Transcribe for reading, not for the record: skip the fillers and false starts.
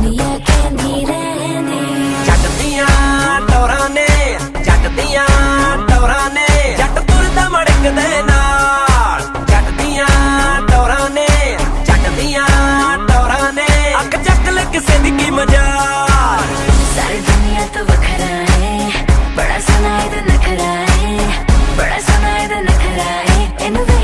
दुनिया कहती रहने जट दियां टौरां ने जट दियां टौरां ने जट तुरदा मड़क दे नाल जट दियां टौरां ने जट दियां टौरां ने अख चक ले किसे दी की मजाल सारी दुनिया तो वखरा है बड़ा सोना है ते नखरा है बड़ा सोना है ते नखरा है इन्हू